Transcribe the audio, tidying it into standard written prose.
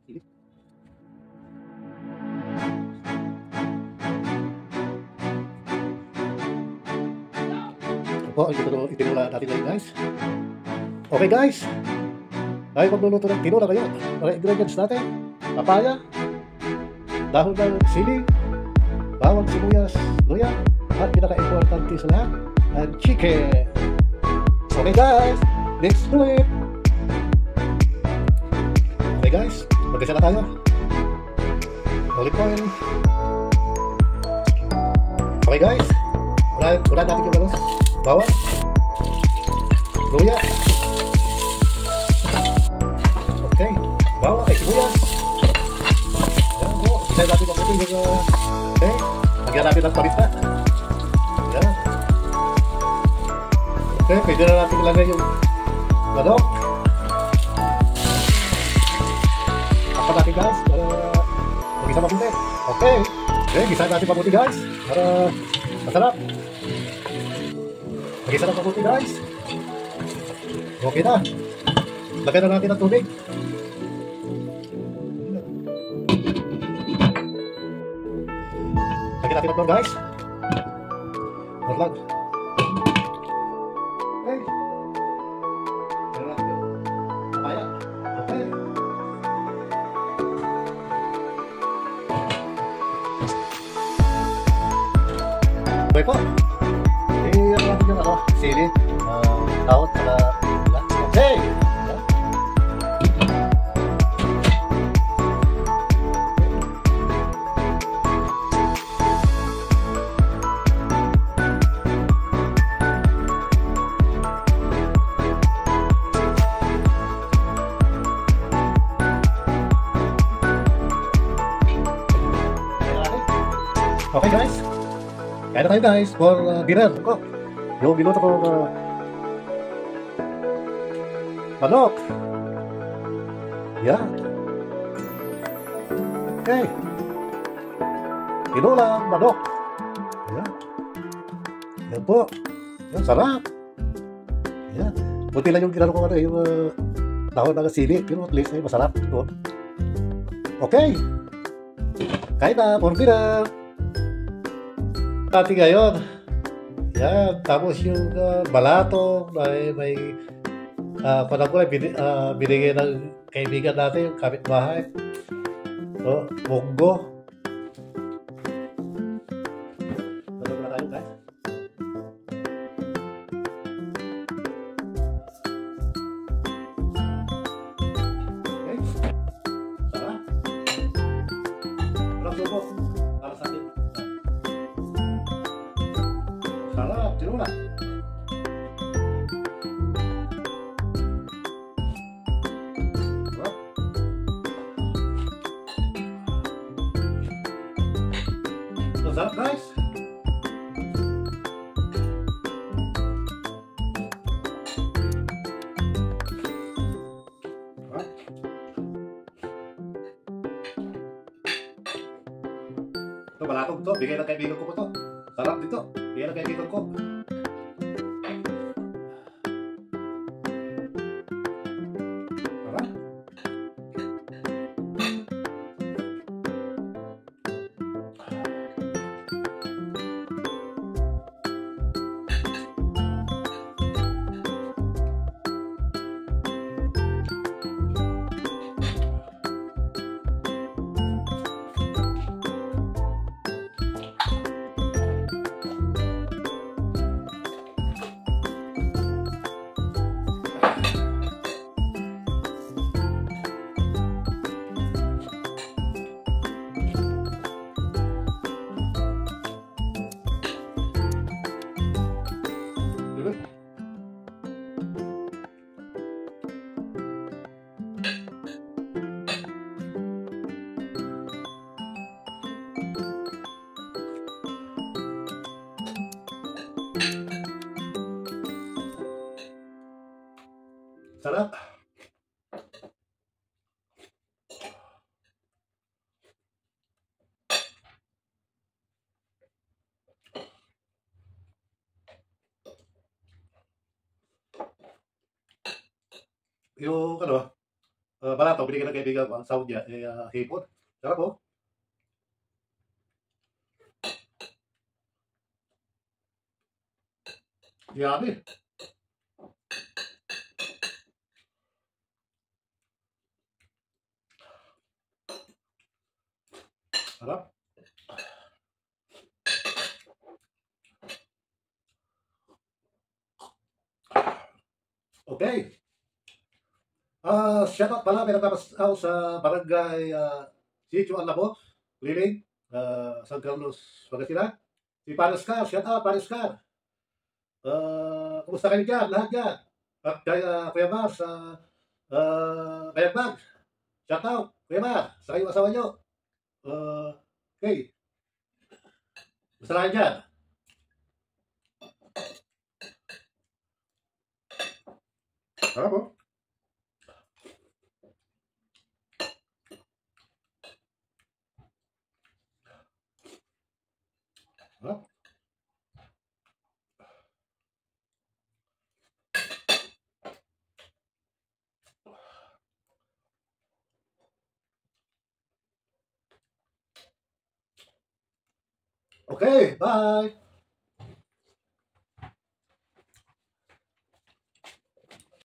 Sili. Ito po, ang itinula natin ngayon guys. Okay guys, tayo magluluto ng tinola ngayon. Mga ingredients natin, papaya, dahon ng sili, bawang sibuyas, luya, at pinaka-importante sa lahat, ang chicken. Okay guys, let's do it! Okay guys, mag-isa na tayo. Olive oil. Okay guys, unahin natin yung bawang, luya. Okay, bawang ay sibuyas. Yan po, isa natin mabuti yung okay, lagyan natin ng paminta. Yan. Okay, pwede na natin ilagay yung manok. Takpan natin guys para mag-isa mabuti. Okay, gisa natin mabuti guys para masarap. Mag-isa na mabuti guys. Okay na. Lagyan na natin ng tubig. Lagyan natin ng tubig guys. Maglag. Okay. Lagyan natin yung papaya. Okay. Okay po. Lagyan natin yung sili. Tawad para okay. Okay guys, kaya na tayo guys for dinner ko. Yung binuto ko manok. Yan. Okay. Tinola manok. Yan. Yan po. Yan, sarap. Yan. Buti lang yung ginano ko yung dahon ng sili. Pero at least ay masarap. Okay. Kain na for dinner. Natin ngayon. Yan. Tapos yung balatong may panagulay binigay ng kaibigan natin, yung kapitbahay. So, munggo. Tulog na tayo guys. Okay. Sarap. Walang subo. Para sa atin. Sarap. Tinola. Sarap guys. Ito balatong to, bigay ng kaibigan ko po to. Sarap dito, bigay ng kaibigan ko. Sarap. Yung barato, binigyan ng kaibigan ko, ang sound niya, hipon. Sarap po. Yummy. Sarap. Okay. Shout out pala, may nagpapas ako sa barangay Sitio Alamo, Liling, San Carlos, Pangasinan. Si Pariscar, shout out Pariscar. Kumusta kayo dyan, lahat dyan? At kaya Kuya Mar sa Bayambag, shout out, Kuya Mar, sa kayong asawa nyo. Okay, basta lang dyan. Sarap po. Sarap. Okay, bye.